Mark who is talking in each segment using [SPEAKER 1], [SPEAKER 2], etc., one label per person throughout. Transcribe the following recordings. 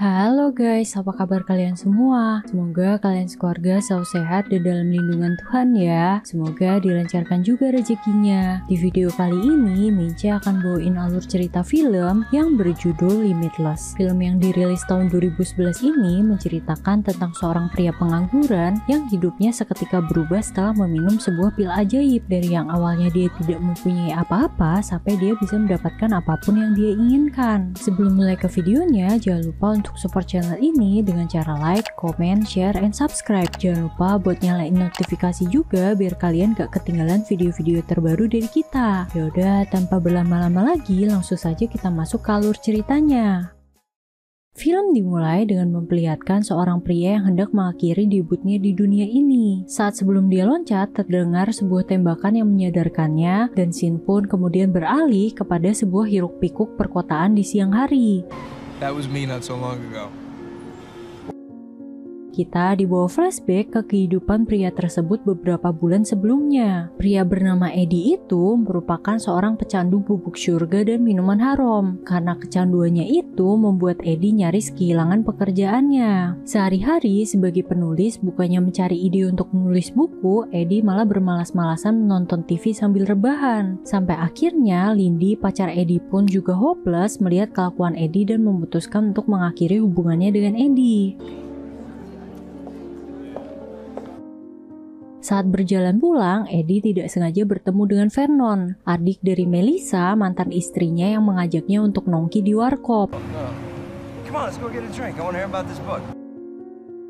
[SPEAKER 1] Halo guys, apa kabar kalian semua? Semoga kalian sekeluarga selalu sehat dan dalam lindungan Tuhan ya. Semoga dilancarkan juga rezekinya. Di video kali ini, Minca akan bawain alur cerita film yang berjudul Limitless. Film yang dirilis tahun 2011 ini menceritakan tentang seorang pria pengangguran yang hidupnya seketika berubah setelah meminum sebuah pil ajaib. Dari yang awalnya dia tidak mempunyai apa-apa, sampai dia bisa mendapatkan apapun yang dia inginkan. Sebelum mulai ke videonya, jangan lupa untuk support channel ini dengan cara like, comment, share, and subscribe. Jangan lupa buat nyalain notifikasi juga biar kalian gak ketinggalan video-video terbaru dari kita. Yaudah, tanpa berlama-lama lagi, langsung saja kita masuk ke alur ceritanya. Film dimulai dengan memperlihatkan seorang pria yang hendak mengakhiri debutnya di dunia ini. Saat sebelum dia loncat, terdengar sebuah tembakan yang menyadarkannya, dan scene pun kemudian beralih kepada sebuah hiruk-pikuk perkotaan di siang hari.
[SPEAKER 2] That was me not so long ago.
[SPEAKER 1] Kita dibawa flashback ke kehidupan pria tersebut beberapa bulan sebelumnya. Pria bernama Eddie itu merupakan seorang pecandu bubuk surga dan minuman haram. Karena kecanduannya itu membuat Eddie nyaris kehilangan pekerjaannya. Sehari-hari sebagai penulis, bukannya mencari ide untuk menulis buku, Eddie malah bermalas-malasan menonton TV sambil rebahan. Sampai akhirnya Lindy, pacar Eddie pun juga hopeless melihat kelakuan Eddie dan memutuskan untuk mengakhiri hubungannya dengan Eddie. Saat berjalan pulang, Eddie tidak sengaja bertemu dengan Vernon, adik dari Melissa, mantan istrinya yang mengajaknya untuk nongki di warkop.
[SPEAKER 2] Come on, let's go get a drink. I want to hear about this book.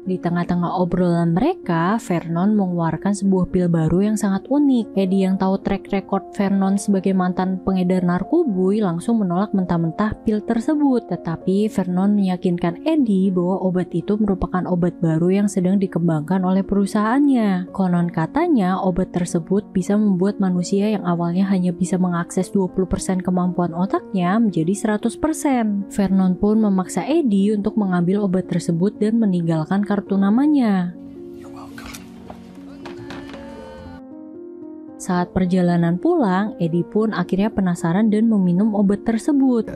[SPEAKER 1] Di tengah-tengah obrolan mereka, Vernon mengeluarkan sebuah pil baru yang sangat unik. Eddie yang tahu track record Vernon sebagai mantan pengedar narkoboy langsung menolak mentah-mentah pil tersebut. Tetapi Vernon meyakinkan Eddie bahwa obat itu merupakan obat baru yang sedang dikembangkan oleh perusahaannya. Konon katanya obat tersebut bisa membuat manusia yang awalnya hanya bisa mengakses 20% kemampuan otaknya menjadi 100%. Vernon pun memaksa Eddie untuk mengambil obat tersebut dan meninggalkan kartu namanya. Saat perjalanan pulang, Eddie pun akhirnya penasaran dan meminum obat tersebut.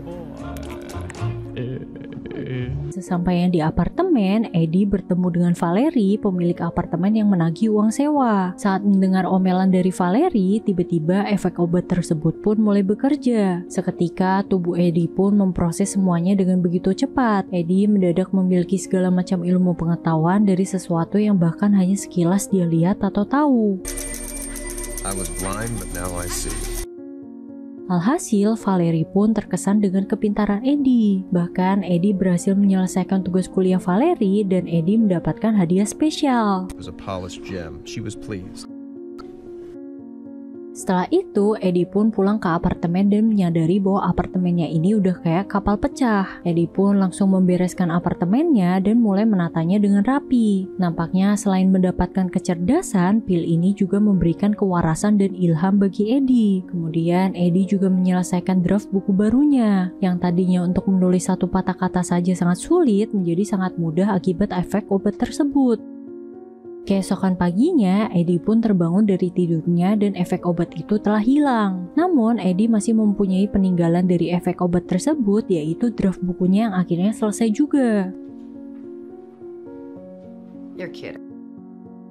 [SPEAKER 1] Sesampainya di apartemen, Eddie bertemu dengan Valerie, pemilik apartemen yang menagih uang sewa. Saat mendengar omelan dari Valerie, tiba-tiba efek obat tersebut pun mulai bekerja. Seketika, tubuh Eddie pun memproses semuanya dengan begitu cepat. Eddie mendadak memiliki segala macam ilmu pengetahuan dari sesuatu yang bahkan hanya sekilas dia lihat atau tahu.
[SPEAKER 2] I was blind, but now I see.
[SPEAKER 1] Alhasil, Valerie pun terkesan dengan kepintaran Eddie. Bahkan, Eddie berhasil menyelesaikan tugas kuliah Valerie dan Eddie mendapatkan hadiah spesial.
[SPEAKER 2] It was a polished gem. She was pleased.
[SPEAKER 1] Setelah itu, Eddie pun pulang ke apartemen dan menyadari bahwa apartemennya ini udah kayak kapal pecah. Eddie pun langsung membereskan apartemennya dan mulai menatanya dengan rapi. Nampaknya selain mendapatkan kecerdasan, pil ini juga memberikan kewarasan dan ilham bagi Eddie. Kemudian, Eddie juga menyelesaikan draft buku barunya, yang tadinya untuk menulis satu patah kata saja sangat sulit, menjadi sangat mudah akibat efek obat tersebut. Keesokan paginya, Eddie pun terbangun dari tidurnya dan efek obat itu telah hilang. Namun, Eddie masih mempunyai peninggalan dari efek obat tersebut, yaitu draft bukunya yang akhirnya selesai juga.
[SPEAKER 3] You're kidding.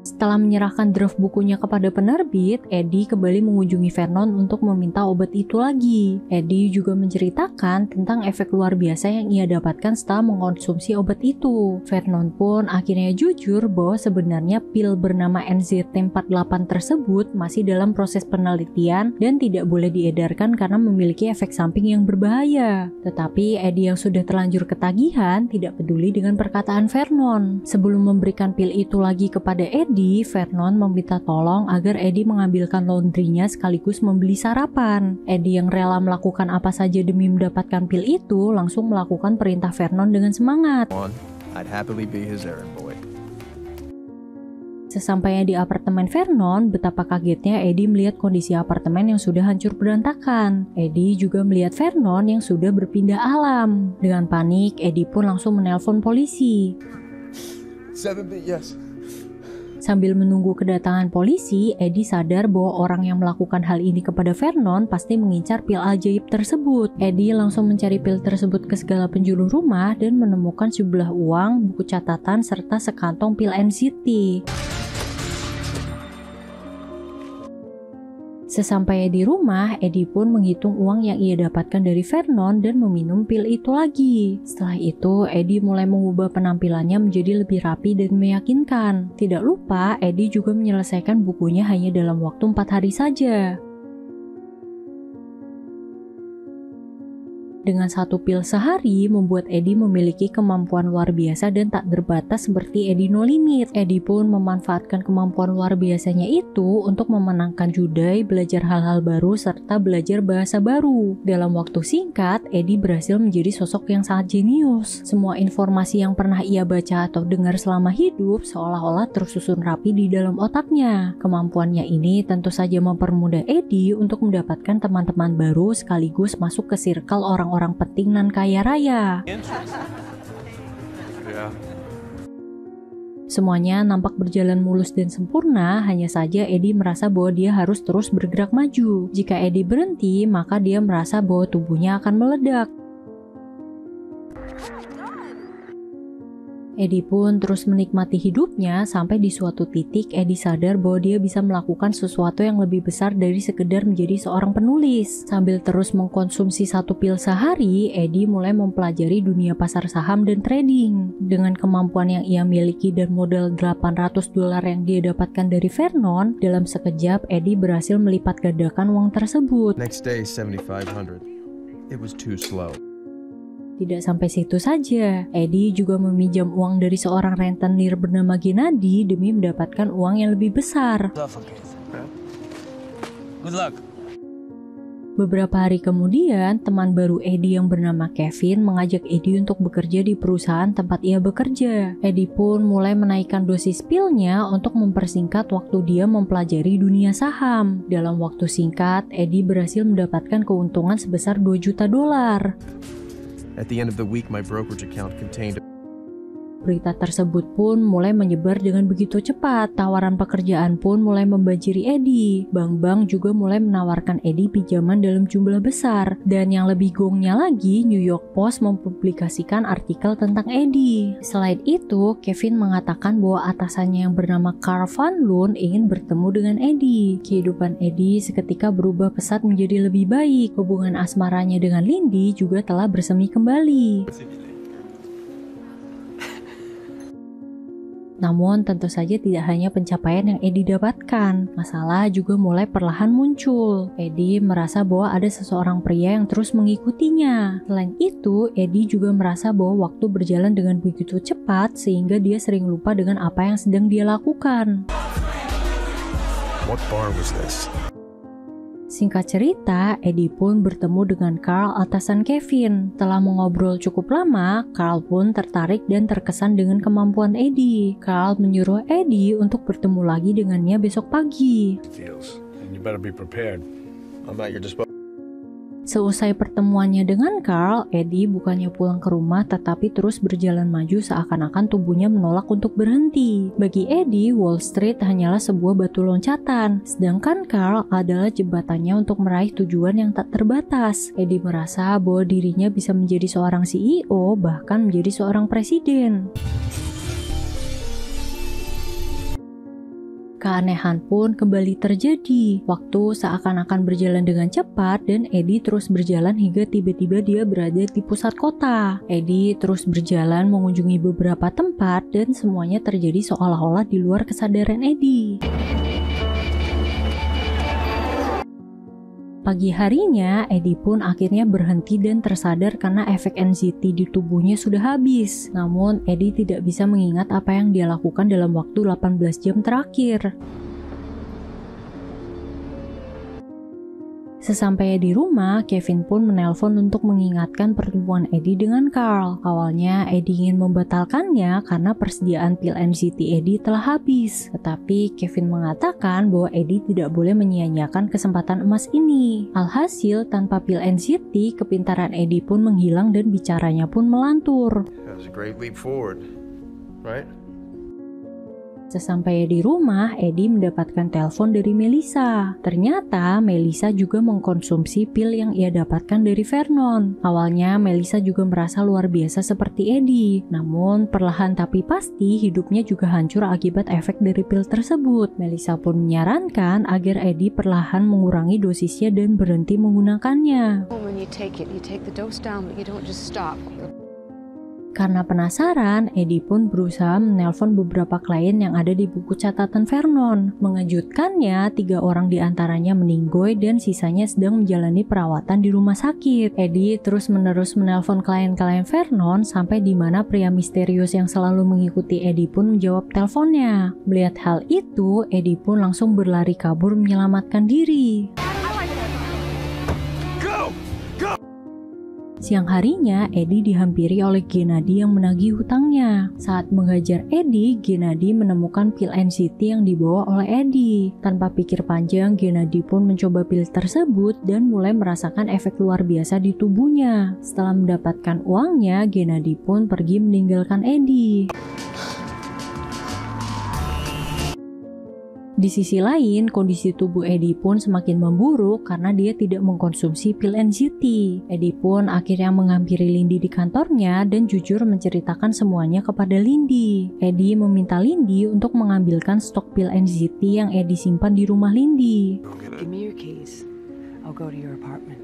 [SPEAKER 1] Setelah menyerahkan draft bukunya kepada penerbit, Eddie kembali mengunjungi Vernon untuk meminta obat itu lagi. Eddie juga menceritakan tentang efek luar biasa yang ia dapatkan setelah mengkonsumsi obat itu. Vernon pun akhirnya jujur bahwa sebenarnya pil bernama NZT48 tersebut masih dalam proses penelitian dan tidak boleh diedarkan karena memiliki efek samping yang berbahaya. Tetapi Eddie yang sudah terlanjur ketagihan tidak peduli dengan perkataan Vernon. Sebelum memberikan pil itu lagi kepada Eddie, Vernon meminta tolong agar Eddie mengambilkan laundrynya sekaligus membeli sarapan. Eddie yang rela melakukan apa saja demi mendapatkan pil itu langsung melakukan perintah Vernon dengan semangat.
[SPEAKER 2] I'd happily be his errand boy.
[SPEAKER 1] Sesampainya di apartemen Vernon, betapa kagetnya Eddie melihat kondisi apartemen yang sudah hancur berantakan. Eddie juga melihat Vernon yang sudah berpindah alam. Dengan panik, Eddie pun langsung menelpon polisi.
[SPEAKER 2] 7B, yes.
[SPEAKER 1] Sambil menunggu kedatangan polisi, Eddie sadar bahwa orang yang melakukan hal ini kepada Vernon pasti mengincar pil ajaib tersebut. Eddie langsung mencari pil tersebut ke segala penjuru rumah dan menemukan sejumlah uang, buku catatan, serta sekantong pil NCT. Sesampainya di rumah, Eddie pun menghitung uang yang ia dapatkan dari Vernon dan meminum pil itu lagi. Setelah itu, Eddie mulai mengubah penampilannya menjadi lebih rapi dan meyakinkan. Tidak lupa, Eddie juga menyelesaikan bukunya hanya dalam waktu 4 hari saja. Dengan 1 pil sehari, membuat Eddie memiliki kemampuan luar biasa dan tak terbatas seperti Eddie No Limit. Eddie pun memanfaatkan kemampuan luar biasanya itu untuk memenangkan judai, belajar hal-hal baru, serta belajar bahasa baru. Dalam waktu singkat, Eddie berhasil menjadi sosok yang sangat jenius. Semua informasi yang pernah ia baca atau dengar selama hidup seolah-olah tersusun rapi di dalam otaknya. Kemampuannya ini tentu saja mempermudah Eddie untuk mendapatkan teman-teman baru sekaligus masuk ke circle orang-orang penting nan kaya raya. Semuanya nampak berjalan mulus dan sempurna, hanya saja Eddie merasa bahwa dia harus terus bergerak maju. Jika Eddie berhenti, maka dia merasa bahwa tubuhnya akan meledak. Eddie pun terus menikmati hidupnya sampai di suatu titik Eddie sadar bahwa dia bisa melakukan sesuatu yang lebih besar dari sekedar menjadi seorang penulis. Sambil terus mengkonsumsi 1 pil sehari, Eddie mulai mempelajari dunia pasar saham dan trading. Dengan kemampuan yang ia miliki dan modal $800 yang dia dapatkan dari Vernon, dalam sekejap Eddie berhasil melipat gandakan uang tersebut.
[SPEAKER 2] Next day, 7,500. It was too slow.
[SPEAKER 1] Tidak sampai situ saja, Eddie juga meminjam uang dari seorang rentenir bernama Gennady demi mendapatkan uang yang lebih besar.
[SPEAKER 2] Good luck.
[SPEAKER 1] Beberapa hari kemudian, teman baru Eddie yang bernama Kevin mengajak Eddie untuk bekerja di perusahaan tempat ia bekerja. Eddie pun mulai menaikkan dosis pilnya untuk mempersingkat waktu dia mempelajari dunia saham. Dalam waktu singkat, Eddie berhasil mendapatkan keuntungan sebesar $2 juta.
[SPEAKER 2] At the end of the week, my brokerage account contained.
[SPEAKER 1] Berita tersebut pun mulai menyebar dengan begitu cepat. Tawaran pekerjaan pun mulai membanjiri Eddie. Bank-bank juga mulai menawarkan Eddie pinjaman dalam jumlah besar. Dan yang lebih gongnya lagi, New York Post mempublikasikan artikel tentang Eddie. Selain itu, Kevin mengatakan bahwa atasannya yang bernama Carl Van Loon ingin bertemu dengan Eddie. Kehidupan Eddie seketika berubah pesat menjadi lebih baik. Hubungan asmaranya dengan Lindy juga telah bersemi kembali. Namun tentu saja tidak hanya pencapaian yang Eddie dapatkan, masalah juga mulai perlahan muncul. Eddie merasa bahwa ada seseorang pria yang terus mengikutinya. Selain itu, Eddie juga merasa bahwa waktu berjalan dengan begitu cepat sehingga dia sering lupa dengan apa yang sedang dia lakukan.
[SPEAKER 2] What bar was this?
[SPEAKER 1] Singkat cerita, Eddie pun bertemu dengan Carl atasan Kevin. Setelah mengobrol cukup lama, Carl pun tertarik dan terkesan dengan kemampuan Eddie. Carl menyuruh Eddie untuk bertemu lagi dengannya besok pagi. Seusai pertemuannya dengan Carl, Eddie bukannya pulang ke rumah tetapi terus berjalan maju seakan-akan tubuhnya menolak untuk berhenti. Bagi Eddie, Wall Street hanyalah sebuah batu loncatan, sedangkan Carl adalah jembatannya untuk meraih tujuan yang tak terbatas. Eddie merasa bahwa dirinya bisa menjadi seorang CEO, bahkan menjadi seorang presiden. Keanehan pun kembali terjadi. Waktu seakan-akan berjalan dengan cepat dan Eddie terus berjalan hingga tiba-tiba dia berada di pusat kota. Eddie terus berjalan mengunjungi beberapa tempat dan semuanya terjadi seolah-olah di luar kesadaran Eddie. Pagi harinya, Eddie pun akhirnya berhenti dan tersadar karena efek NCT di tubuhnya sudah habis. Namun, Eddie tidak bisa mengingat apa yang dia lakukan dalam waktu 18 jam terakhir. Sesampainya di rumah, Kevin pun menelpon untuk mengingatkan pertemuan Eddie dengan Carl. Awalnya, Eddie ingin membatalkannya karena persediaan pil NCT Eddie telah habis. Tetapi, Kevin mengatakan bahwa Eddie tidak boleh menyia-nyiakan kesempatan emas ini. Alhasil, tanpa pil NCT, kepintaran Eddie pun menghilang dan bicaranya pun melantur.
[SPEAKER 2] That was a great leap forward, right?
[SPEAKER 1] Sesampainya di rumah, Eddie mendapatkan telepon dari Melissa. Ternyata Melissa juga mengkonsumsi pil yang ia dapatkan dari Vernon. Awalnya Melissa juga merasa luar biasa seperti Eddie. Namun perlahan tapi pasti hidupnya juga hancur akibat efek dari pil tersebut. Melissa pun menyarankan agar Eddie perlahan mengurangi dosisnya dan berhenti menggunakannya.
[SPEAKER 3] When you take it, you take the dose down, but you don't just stop.
[SPEAKER 1] Karena penasaran, Eddie pun berusaha menelpon beberapa klien yang ada di buku catatan Vernon. Mengejutkannya, 3 orang diantaranya meninggoy dan sisanya sedang menjalani perawatan di rumah sakit. Eddie terus-menerus menelpon klien-klien Vernon sampai di mana pria misterius yang selalu mengikuti Eddie pun menjawab teleponnya. Melihat hal itu, Eddie pun langsung berlari kabur menyelamatkan diri. Siang harinya, Eddie dihampiri oleh Gennady yang menagih hutangnya. Saat menghajar Eddie, Gennady menemukan pil NCT yang dibawa oleh Eddie. Tanpa pikir panjang, Gennady pun mencoba pil tersebut dan mulai merasakan efek luar biasa di tubuhnya. Setelah mendapatkan uangnya, Gennady pun pergi meninggalkan Eddie. Di sisi lain, kondisi tubuh Eddie pun semakin memburuk karena dia tidak mengkonsumsi pil NCT. Eddie pun akhirnya menghampiri Lindy di kantornya dan jujur menceritakan semuanya kepada Lindy. Eddie meminta Lindy untuk mengambilkan stok pil NCT yang Eddie simpan di rumah Lindy.
[SPEAKER 3] Give me your keys. I'll go to your apartment.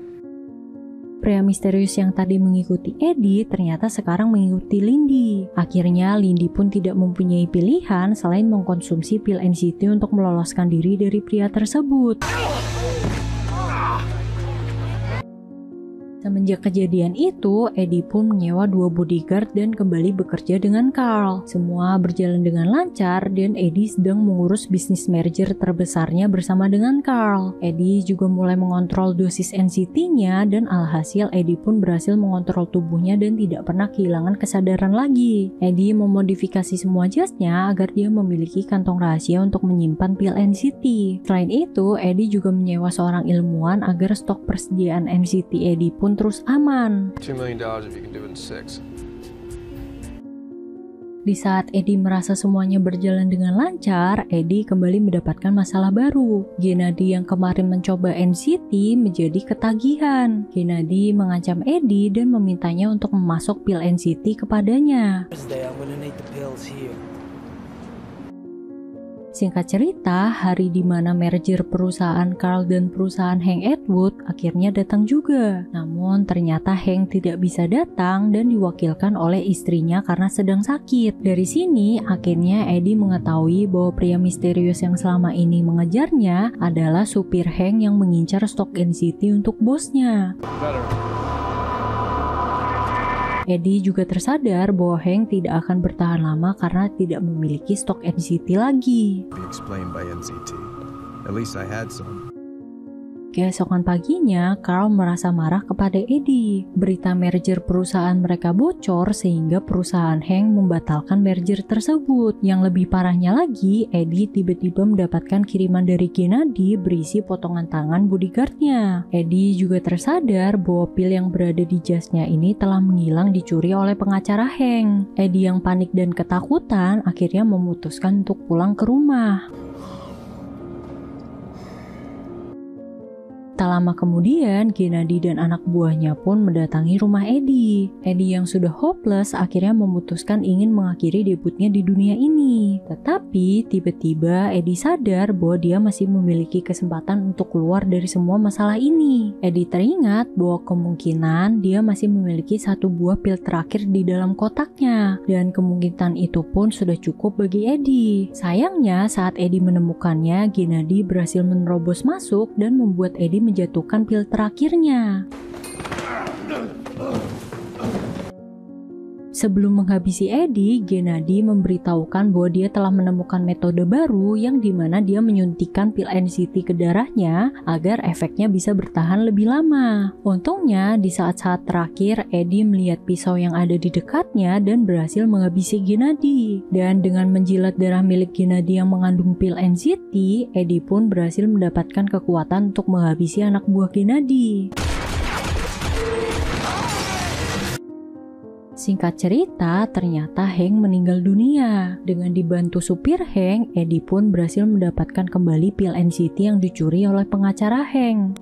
[SPEAKER 1] Pria misterius yang tadi mengikuti Eddie ternyata sekarang mengikuti Lindy. Akhirnya Lindy pun tidak mempunyai pilihan selain mengkonsumsi pil NCT untuk meloloskan diri dari pria tersebut. Semenjak kejadian itu, Eddie pun menyewa 2 bodyguard dan kembali bekerja dengan Carl. Semua berjalan dengan lancar dan Eddie sedang mengurus bisnis merger terbesarnya bersama dengan Carl. Eddie juga mulai mengontrol dosis NCT-nya dan alhasil Eddie pun berhasil mengontrol tubuhnya dan tidak pernah kehilangan kesadaran lagi. Eddie memodifikasi semua jasnya agar dia memiliki kantong rahasia untuk menyimpan pil NCT. Selain itu, Eddie juga menyewa seorang ilmuwan agar stok persediaan NCT Eddie pun terus aman.
[SPEAKER 2] $2 million if you can do it in 6.
[SPEAKER 1] Di saat Eddie merasa semuanya berjalan dengan lancar, Eddie kembali mendapatkan masalah baru. Gennady yang kemarin mencoba NCT menjadi ketagihan. Gennady mengancam Eddie dan memintanya untuk memasok pil NCT kepadanya. Singkat cerita, hari di mana merger perusahaan Carl dan perusahaan Hank Atwood akhirnya datang juga. Namun ternyata Hank tidak bisa datang dan diwakilkan oleh istrinya karena sedang sakit. Dari sini, akhirnya Eddie mengetahui bahwa pria misterius yang selama ini mengejarnya adalah supir Hank yang mengincar stok NCT untuk bosnya. Eddie juga tersadar bahwa Hank tidak akan bertahan lama karena tidak memiliki stok NCT lagi.
[SPEAKER 2] Be explained by NCT. At least I had some.
[SPEAKER 1] Keesokan paginya, Carl merasa marah kepada Eddie. Berita merger perusahaan mereka bocor sehingga perusahaan Hank membatalkan merger tersebut. Yang lebih parahnya lagi, Eddie tiba-tiba mendapatkan kiriman dari Gennady berisi potongan tangan bodyguardnya. Eddie juga tersadar bahwa pil yang berada di jasnya ini telah menghilang dicuri oleh pengacara Hank. Eddie yang panik dan ketakutan akhirnya memutuskan untuk pulang ke rumah. Tak lama kemudian, Gennady dan anak buahnya pun mendatangi rumah Eddie. Eddie yang sudah hopeless akhirnya memutuskan ingin mengakhiri debutnya di dunia ini. Tetapi tiba-tiba Eddie sadar bahwa dia masih memiliki kesempatan untuk keluar dari semua masalah ini. Eddie teringat bahwa kemungkinan dia masih memiliki 1 buah pil terakhir di dalam kotaknya. Dan kemungkinan itu pun sudah cukup bagi Eddie. Sayangnya saat Eddie menemukannya, Gennady berhasil menerobos masuk dan membuat Eddie menjatuhkan pil terakhirnya. Sebelum menghabisi Eddie, Gennady memberitahukan bahwa dia telah menemukan metode baru yang dimana dia menyuntikkan pil NCT ke darahnya agar efeknya bisa bertahan lebih lama. Untungnya, di saat-saat terakhir, Eddie melihat pisau yang ada di dekatnya dan berhasil menghabisi Gennady. Dan dengan menjilat darah milik Gennady yang mengandung pil NCT, Eddie pun berhasil mendapatkan kekuatan untuk menghabisi anak buah Gennady. Singkat cerita, ternyata Hank meninggal dunia. Dengan dibantu supir Hank, Eddie pun berhasil mendapatkan kembali pil NCT yang dicuri oleh pengacara Hank.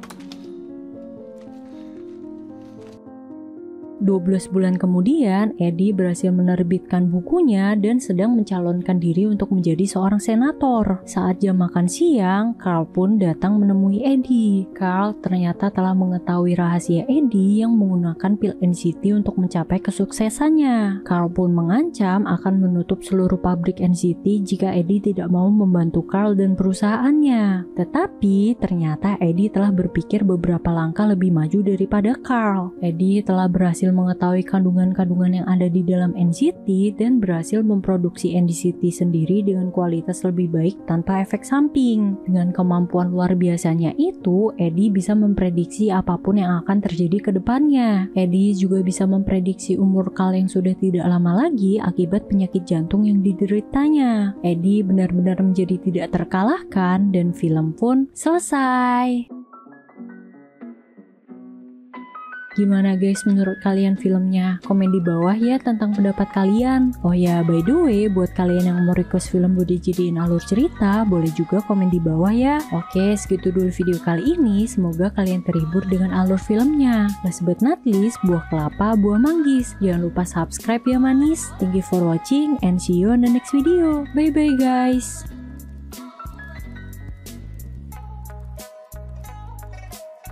[SPEAKER 1] 12 bulan kemudian, Eddie berhasil menerbitkan bukunya dan sedang mencalonkan diri untuk menjadi seorang senator. Saat jam makan siang, Carl pun datang menemui Eddie. Carl ternyata telah mengetahui rahasia Eddie yang menggunakan pil NCT untuk mencapai kesuksesannya. Carl pun mengancam akan menutup seluruh pabrik NCT jika Eddie tidak mau membantu Carl dan perusahaannya. Tetapi ternyata Eddie telah berpikir beberapa langkah lebih maju daripada Carl. Eddie telah berhasil mengetahui kandungan-kandungan yang ada di dalam NCT dan berhasil memproduksi NCT sendiri dengan kualitas lebih baik tanpa efek samping. Dengan kemampuan luar biasanya itu, Eddie bisa memprediksi apapun yang akan terjadi ke depannya. Eddie juga bisa memprediksi umur Carl yang sudah tidak lama lagi akibat penyakit jantung yang dideritanya. Eddie benar-benar menjadi tidak terkalahkan dan film pun selesai. Gimana guys menurut kalian filmnya? Komen di bawah ya tentang pendapat kalian. Oh ya, by the way, buat kalian yang mau request film buat dijadiin alur cerita, boleh juga komen di bawah ya. Oke, segitu dulu video kali ini. Semoga kalian terhibur dengan alur filmnya. Last but not least, buah kelapa, buah manggis. Jangan lupa subscribe ya manis. Thank you for watching and see you on the next video. Bye bye guys.